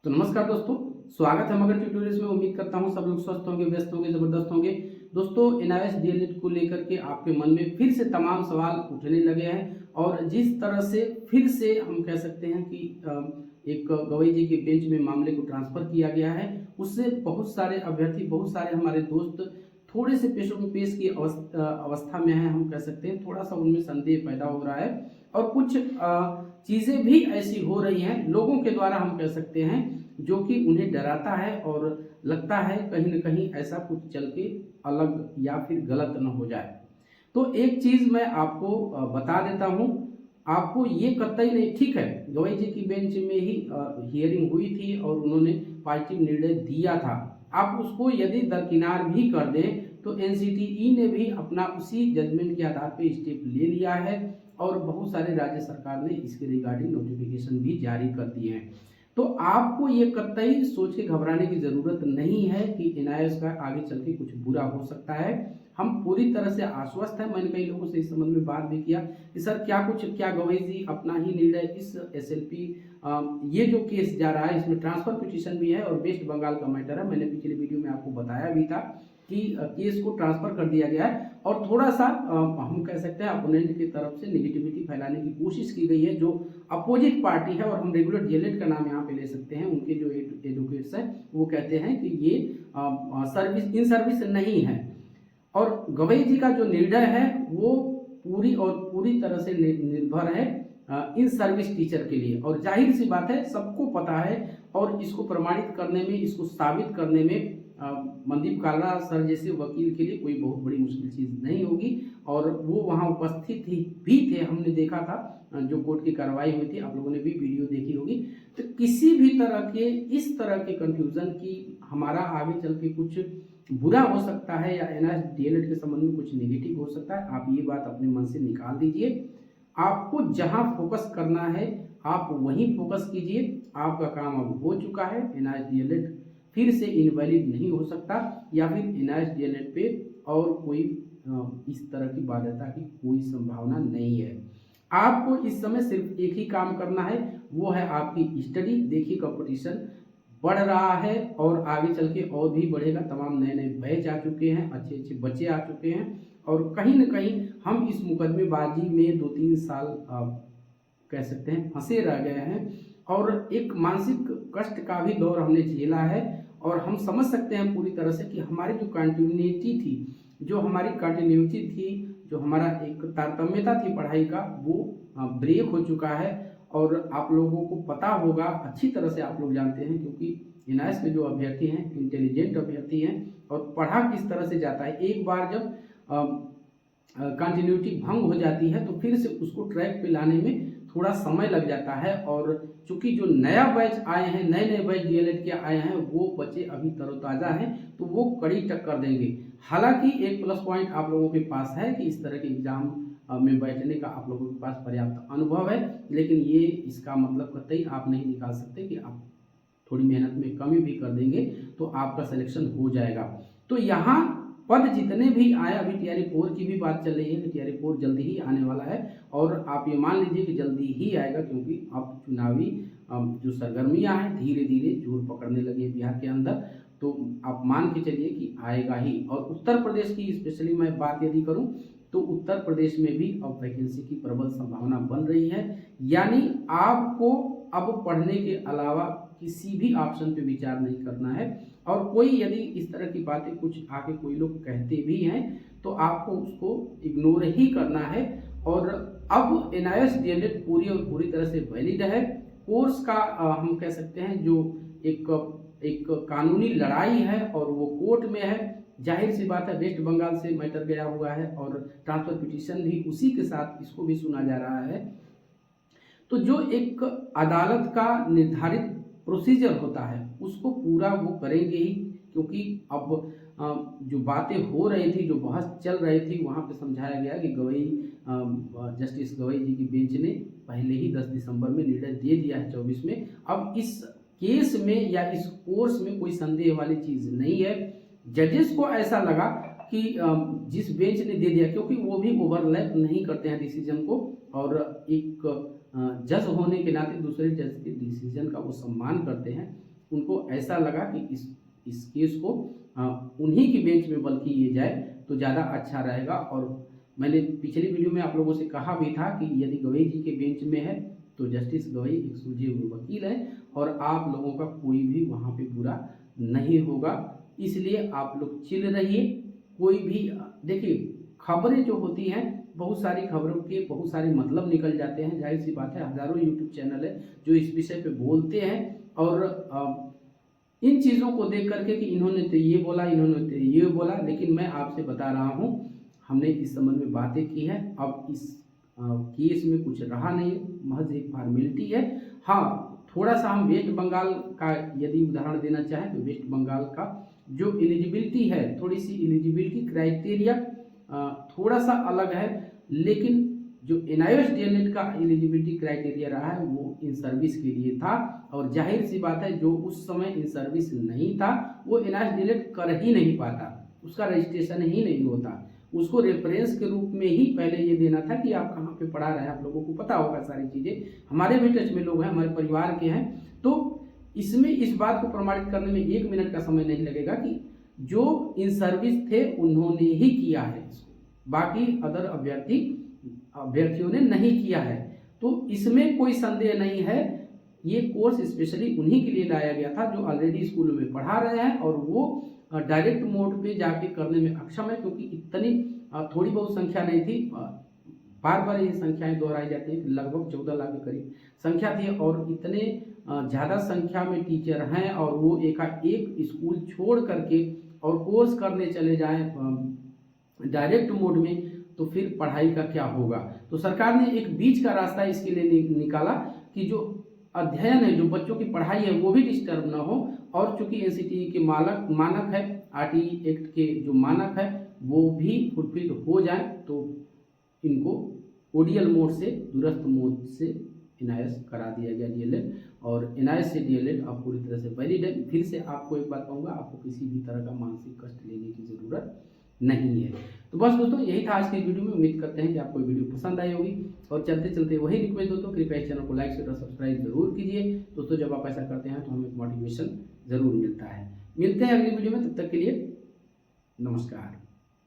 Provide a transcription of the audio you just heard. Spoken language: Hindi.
तो नमस्कार दोस्तों, स्वागत है मगध ट्यूटोरियल्स में। उम्मीद करता हूं सब लोग स्वस्थ होंगे, व्यस्त होंगे, जबरदस्त होंगे। दोस्तों, एनआईएस डीएलएड को लेकर के आपके मन में फिर से तमाम सवाल उठने लगे हैं और जिस तरह से फिर से हम कह सकते हैं कि एक गवई जी के बेंच में मामले को ट्रांसफर किया गया है, उससे बहुत सारे अभ्यर्थी, बहुत सारे हमारे दोस्त थोड़े से पेशों में पेश की अवस्था में है। हम कह सकते हैं थोड़ा सा उनमें संदेह पैदा हो रहा है और कुछ चीज़ें भी ऐसी हो रही हैं लोगों के द्वारा, हम कह सकते हैं, जो कि उन्हें डराता है और लगता है कहीं न कहीं ऐसा कुछ चल के अलग या फिर गलत न हो जाए। तो एक चीज़ मैं आपको बता देता हूँ, आपको ये कतई नहीं, ठीक है, गवई जी की बेंच में ही हियरिंग हुई थी और उन्होंने पॉजिटिव निर्णय दिया था। आप उसको यदि दरकिनार भी कर दें तो एनसीटीई ने भी अपना उसी जजमेंट के आधार पे स्टेप ले लिया है और बहुत सारे राज्य सरकार ने इसके रिगार्डिंग नोटिफिकेशन भी जारी कर दिए हैं। तो आपको ये कतई सोच के घबराने की ज़रूरत नहीं है कि एनआईएस का आगे चल के कुछ बुरा हो सकता है। हम पूरी तरह से आश्वस्त हैं। मैंने कई लोगों से इस संबंध में बात भी किया कि सर क्या गवई जी अपना ही निर्णय इस एसएलपी ये जो केस जा रहा है इसमें ट्रांसफर पिटीशन भी है और वेस्ट बंगाल का मैटर है। मैंने पिछले वीडियो में आपको बताया भी था कि केस को ट्रांसफर कर दिया गया है और थोड़ा सा हम कह सकते हैं अपोनेंट की तरफ से नेगेटिविटी फैलाने की कोशिश की गई है। जो अपोजिट पार्टी है, और हम रेगुलर डीएलएड का नाम यहाँ पे ले सकते हैं, उनके जो एडवोकेट्स हैं वो कहते हैं कि ये सर्विस इन सर्विस नहीं है और गवई जी का जो निर्णय है वो पूरी और पूरी तरह से निर्भर है इन सर्विस टीचर के लिए। और जाहिर सी बात है, सबको पता है और इसको प्रमाणित करने में, इसको साबित करने में मनदीप कालरा सर जैसे वकील के लिए कोई बहुत बड़ी मुश्किल चीज़ नहीं होगी और वो वहाँ उपस्थित भी थे। हमने देखा था जो कोर्ट की कार्रवाई हुई थी, आप लोगों ने भी वीडियो देखी होगी। तो किसी भी तरह के इस तरह के कंफ्यूजन की हमारा आगे चल के कुछ बुरा हो सकता है या एनआईएस डीएलएड के संबंध में कुछ नेगेटिव हो सकता है, आप ये बात अपने मन से निकाल दीजिए। आपको जहां फोकस करना है आप वहीं फोकस कीजिए। आपका काम अब हो चुका है। एनआईएस डीएलएड फिर से इनवैलिड नहीं हो सकता या फिर एनआईएस डीएलएड पे और कोई इस तरह की बाध्यता की कोई संभावना नहीं है। आपको इस समय सिर्फ एक ही काम करना है, वो है आपकी स्टडी। देखिए, कंपटीशन बढ़ रहा है और आगे चल के और भी बढ़ेगा। तमाम नए नए बैच आ चुके हैं, अच्छे अच्छे बच्चे आ चुके हैं और कहीं न कहीं हम इस मुकदमेबाजी में 2-3 साल कह सकते हैं फंसे रह गए हैं और एक मानसिक कष्ट का भी दौर हमने झेला है और हम समझ सकते हैं पूरी तरह से कि हमारी जो कंटिन्यूटी थी, जो हमारा एक तारतम्यता थी पढ़ाई का, वो ब्रेक हो चुका है। और आप लोगों को पता होगा, अच्छी तरह से आप लोग जानते हैं, क्योंकि एनआईएस के जो अभ्यर्थी हैं इंटेलिजेंट अभ्यर्थी हैं और पढ़ा किस तरह से जाता है। एक बार जब कंटिन्यूटी भंग हो जाती है तो फिर से उसको ट्रैक पे लाने में थोड़ा समय लग जाता है। और चूंकि जो नया बैच आए हैं, नए नए बैच डीएलएड के आए हैं, वो बच्चे अभी तरोताज़ा हैं तो वो कड़ी टक्कर देंगे। हालांकि एक प्लस पॉइंट आप लोगों के पास है कि इस तरह के एग्जाम में बैठने का आप लोगों के पास पर्याप्त अनुभव है, लेकिन ये इसका मतलब कतई आप नहीं निकाल सकते कि आप थोड़ी मेहनत में कमी भी कर देंगे तो आपका सिलेक्शन हो जाएगा। तो यहाँ पद जितने भी आए, अभी टीआरई 4 की भी बात चल रही है कि टीआरई 4 जल्दी ही आने वाला है और आप ये मान लीजिए कि जल्दी ही आएगा, क्योंकि अब चुनावी जो सरगर्मियां हैं धीरे धीरे जोर पकड़ने लगी है बिहार के अंदर। तो आप मान के चलिए कि आएगा ही। और उत्तर प्रदेश की स्पेशली मैं बात यदि करूं तो उत्तर प्रदेश में भी अब वैकेंसी की प्रबल संभावना बन रही है। यानी आपको अब पढ़ने के अलावा किसी भी ऑप्शन पे विचार नहीं करना है और कोई यदि इस तरह की बातें कुछ आके कोई लोग कहते भी हैं तो आपको उसको इग्नोर ही करना है। और अब एनआईएस डीएलएड पूरी और पूरी तरह से वैलिड है। कोर्स का हम कह सकते हैं जो एक कानूनी लड़ाई है और वो कोर्ट में है। जाहिर सी बात है, वेस्ट बंगाल से मैटर गया हुआ है और ट्रांसफर पिटीशन भी उसी के साथ इसको भी सुना जा रहा है। तो जो एक अदालत का निर्धारित प्रोसीजर होता है उसको पूरा वो करेंगे ही, क्योंकि अब जो बातें हो रही थी, जो बहस चल रही थी, वहाँ पे समझाया गया कि जस्टिस गवई जी की बेंच ने पहले ही 10 दिसंबर में निर्णय दे दिया है 24 में। अब इस केस में या इस कोर्स में कोई संदेह वाली चीज़ नहीं है। जजेस को ऐसा लगा कि जिस बेंच ने दे दिया, क्योंकि वो भी ओवरलैप नहीं करते हैं डिसीजन को और एक जज होने के नाते दूसरे जज के डिसीजन का वो सम्मान करते हैं। उनको ऐसा लगा कि इस केस को उन्हीं की बेंच में बल्कि ये जाए तो ज़्यादा अच्छा रहेगा। और मैंने पिछली वीडियो में आप लोगों से कहा भी था कि यदि गवई जी के बेंच में है तो जस्टिस गवई एक सूझे हुए वकील है और आप लोगों का कोई भी वहाँ पे बुरा नहीं होगा। इसलिए आप लोग चिल रहिए। कोई भी देखिए, खबरें जो होती हैं, बहुत सारी खबरों के बहुत सारे मतलब निकल जाते हैं। जाहिर सी बात है, हज़ारों यूट्यूब चैनल है जो इस विषय पे बोलते हैं और इन चीज़ों को देख करके कि इन्होंने तो ये बोला, इन्होंने तो ये बोला, लेकिन मैं आपसे बता रहा हूँ हमने इस संबंध में बातें की है। अब इस केस में कुछ रहा नहीं, महज एक फॉर्मेलिटी है। हाँ, थोड़ा सा हम वेस्ट बंगाल का यदि उदाहरण देना चाहें तो वेस्ट बंगाल का जो एलिजिबिलिटी है, थोड़ी सी एलिजिबिलिटी क्राइटेरिया थोड़ा सा अलग है, लेकिन जो NIOS DLED का एलिजिबिलिटी क्राइटेरिया रहा है वो इन सर्विस के लिए था। और जाहिर सी बात है, जो उस समय इन सर्विस नहीं था वो NIOS DLED कर ही नहीं पाता, उसका रजिस्ट्रेशन ही नहीं होता। उसको रेफरेंस के रूप में ही पहले ये देना था कि आप कहाँ पे पढ़ा रहे हैं। आप लोगों को पता होगा सारी चीज़ें, हमारे भी टच में लोग हैं, हमारे परिवार के हैं। तो इसमें इस बात को प्रमाणित करने में 1 मिनट का समय नहीं लगेगा कि जो इन सर्विस थे उन्होंने ही किया है इसको, बाकी अदर अभ्यर्थियों ने नहीं किया है। तो इसमें कोई संदेह नहीं है, ये कोर्स स्पेशली उन्हीं के लिए लाया गया था जो ऑलरेडी स्कूलों में पढ़ा रहे हैं और वो डायरेक्ट मोड पे जाके करने में अक्षम है, क्योंकि इतनी थोड़ी बहुत संख्या नहीं थी। बार बार ये संख्याएं दोहराई जाती हैं, लगभग 14 लाख के करीब संख्या थी और इतने ज़्यादा संख्या में टीचर हैं और वो एक स्कूल छोड़ करके और कोर्स करने चले जाएं डायरेक्ट मोड में, तो फिर पढ़ाई का क्या होगा। तो सरकार ने एक बीच का रास्ता इसके लिए निकाला कि जो अध्ययन है, जो बच्चों की पढ़ाई है वो भी डिस्टर्ब ना हो। और चूंकि NCTE के मानक है, RTE एक्ट के जो मानक है वो भी फुलफिल हो जाए, तो इनको ODL मोड से दूरस्थ मोड से NIOS करा दिया गया DLED, और NIOS से DLED अब पूरी तरह से वैलिड है। फिर से आपको एक बात कहूँगा, आपको किसी भी तरह का मानसिक कष्ट लेने की ज़रूरत नहीं है। तो बस दोस्तों, यही था आज की वीडियो में। उम्मीद करते हैं कि आपको वीडियो पसंद आई होगी और चलते चलते वही रिक्वेस्ट दोस्तों, कृपया इस चैनल को लाइक शेयर और सब्सक्राइब जरूर कीजिए दोस्तों। जब आप ऐसा करते हैं तो हमें मोटिवेशन जरूर मिलता है। मिलते हैं अगली वीडियो में, तब तक के लिए नमस्कार।